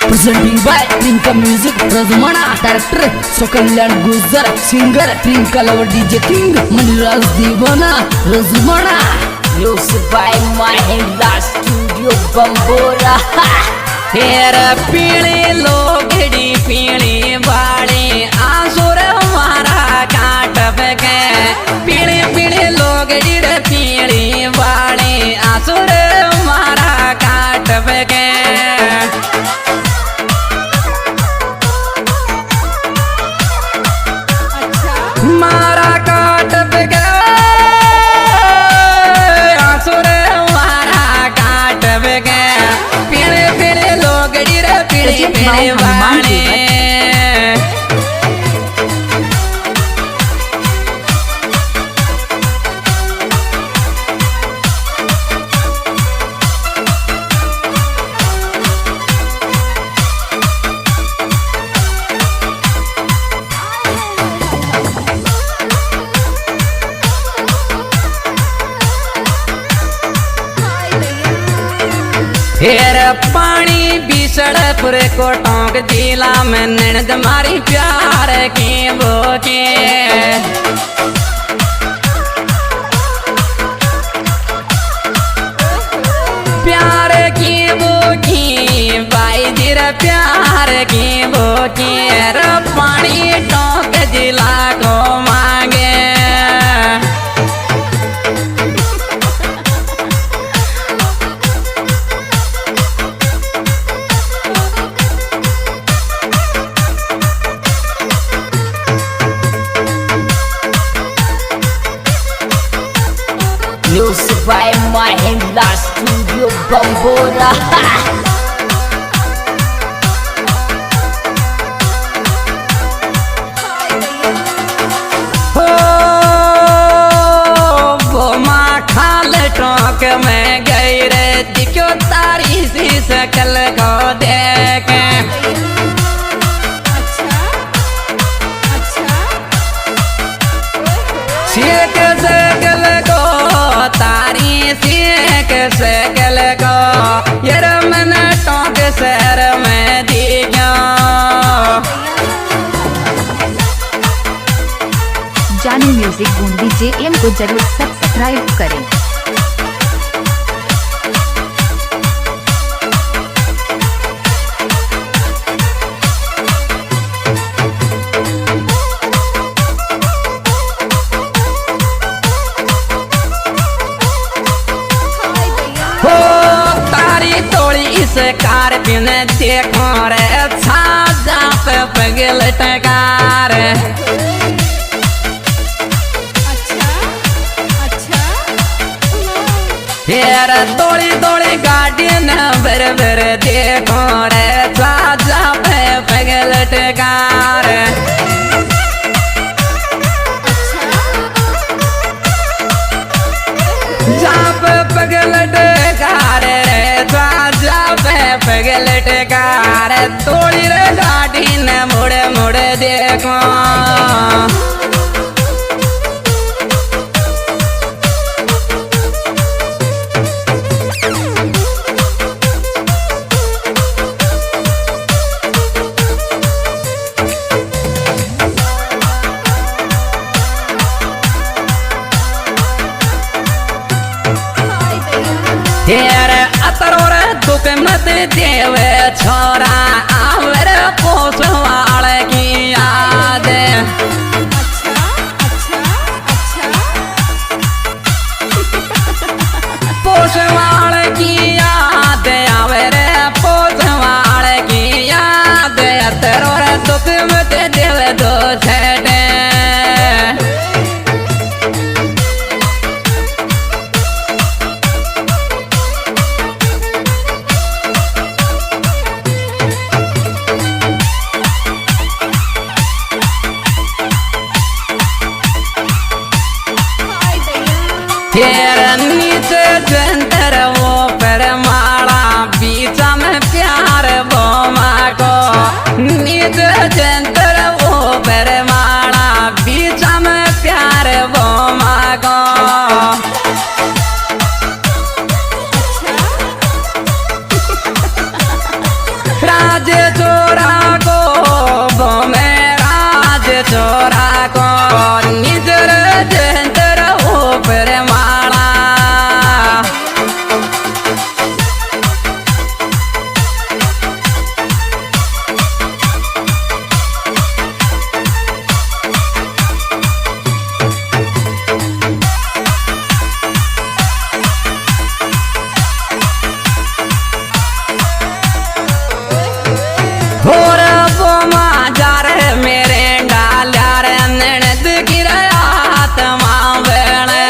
Presenting by Trinka Music, Razumana, Director, Sokalyan Guzar, Singer, Trinka Lover DJ King, Maniraj Divana, Razumana. Music by Mahindra Studio, Bambora. तेरा पीले लोगड़ी पीले बाड़े आसुर हमारा काट बगे पीले पीले लोगड़ी पीले बाड़े आसुर हमारा काट बगे मारा काट बगे आसुर हमारा काट बगे पीले पीले लोगड़ी पीले पीले बाड़े हेर पानी बिसड़पुर को टोंक जिला में ननद मारी प्यार की बोके प्यार की बोकी बाई जीर प्यार की बोकी हेर पानी टोंक जिला को मांगे Music by Mahindra Studio, Bambora. हो वो माँ खाल टोंक में गई रे दिखो तारी सी शकल को देखे शेख शकल को तारी शेख शकल को यार मन टोंक शहर में दिखो जानी म्यूजिक बूंदी JM को जरूर सब्सक्राइब करें। हो तारी तोड़ी इस कार पिन देखो रे छाजा पे पगल टकार यार तोड़ी तोड़ी गाड़ी न बर बर देखो रे छाजा पे पगल टकार जाप पगल टकार रे जाप पगल टकार तोड़ी रे गाड़ी न मुड़ मुड़ देखो हेर अतरोर दुख मत देवे छोरा आवर पोसवाल की याद पोसवाल की याद आवर पोसवाल की याद अतरोर दुख मत देवे दो छेड़े तेरा नीचे जंतर वो पर माला बीच में प्यार वो माँ को नीचे जंतर वो पर माला बीच में प्यार वो माँ को राज चोरा को बोमे राज चोरा को निजर जंतर ऊपर माला और बोमा जार मेरे डाल्यार ननद गिरा आत्मा बेड़े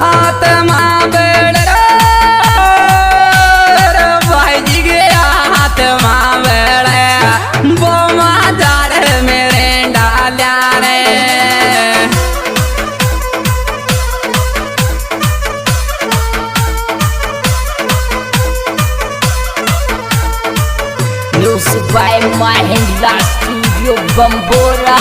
आत्मा बेड़े भाई जी गया आत्मा बेड़े बोमा जार मेरे डाल्यार Music by Mahindra Studio Bambora.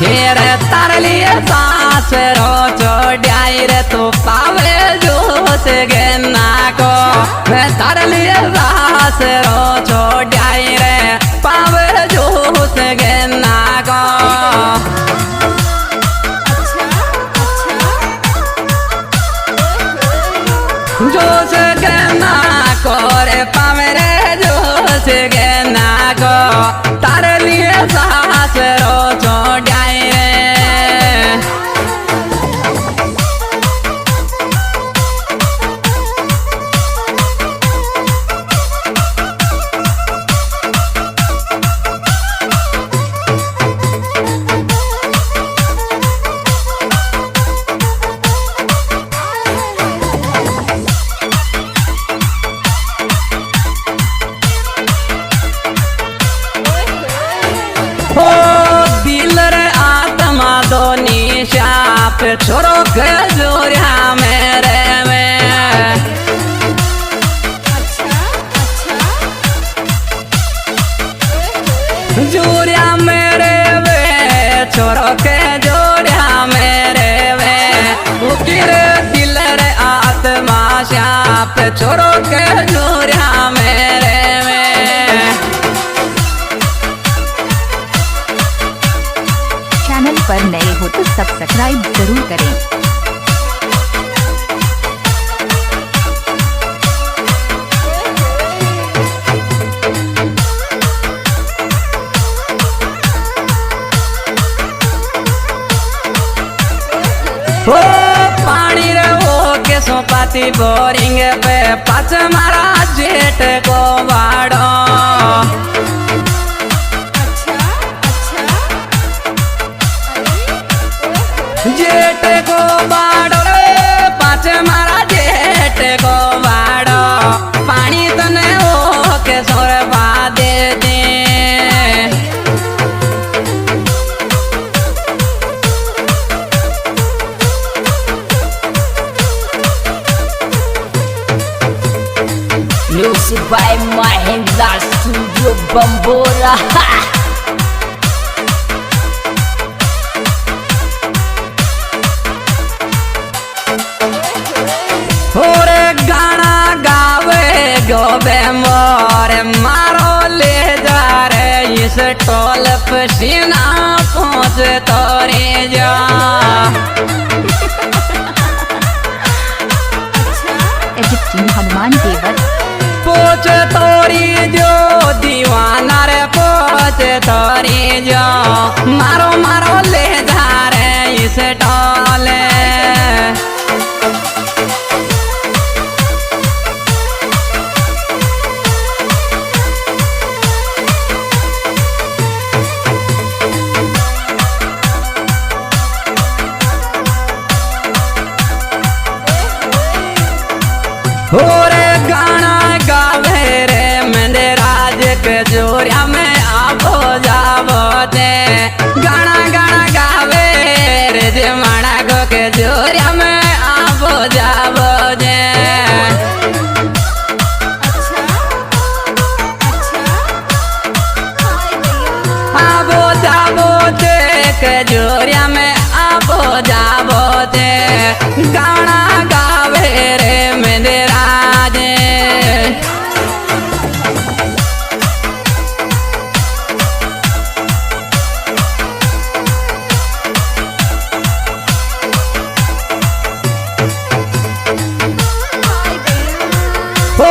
हेर तरली सांस रो छोड़ाई रे तू पावे जोश गेना को मैं तरली सांस रो छोड़ाई रे पावे जोश गेना को जोश गेना को रे पावे रे जोश गेना को तरली सांस रो छोड़ाई रे हो दिल रे आत्मा दोनी शाप छोरो के जोरिया मेरे में जोरिया मेरे वे छोरो के जोरिया मेरे वे उकिर दिल रे आत्मा शाप छोरो के जोरिया मेरे में चैनल पर नए हो तो सब्सक्राइब जरूर करें। हो पानी रे हो के सोपाती बोरिंग पे पाच मारा जेट को वाड़ो जेट को बाड़ो रे पाच मारा जेट को वाड़ो पानी तने हो के सोरबा दे दे Music by Mahindra Studio Bambora. और गाना गावे गोबे मोर मारो ले जा रे इस टोल पसीना पहुँच तोरे जा एडिटिंग हनुमान देवर पोच तोरी जो दीवाना रे पोच तोरी जो मारो मारो ले जा रे इस टोले और गाना गावे रे मेरे राज के जोरिया में आबो जाबो दे गाना गाना गावे रे जमाना को के जोरिया में आबो जाबो दे आबो जाबो दे जोरिया में आबो जाबो ते गाना गावे रे मेरे राजे ओ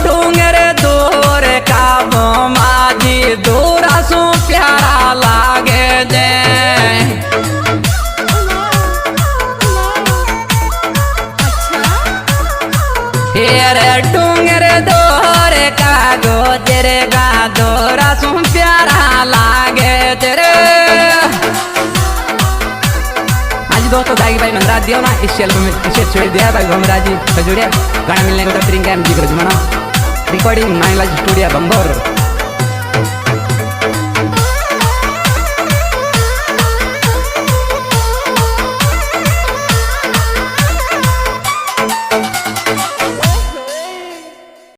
डूंगर दूर का वो माझी दूरा सो प्यारा लागे दे रे डूंगर दूर का गोजर का दूरा सो प्यारा लागे तेरे आज दोस्तों दाई भाई मंदरा दियो ना इस एल्बम में इसे छोड़ दिया था घुमराजी खजूरिया गाना मिलने को तब प्रियंका एमजी कर Jumana recording Naila studio Bhambore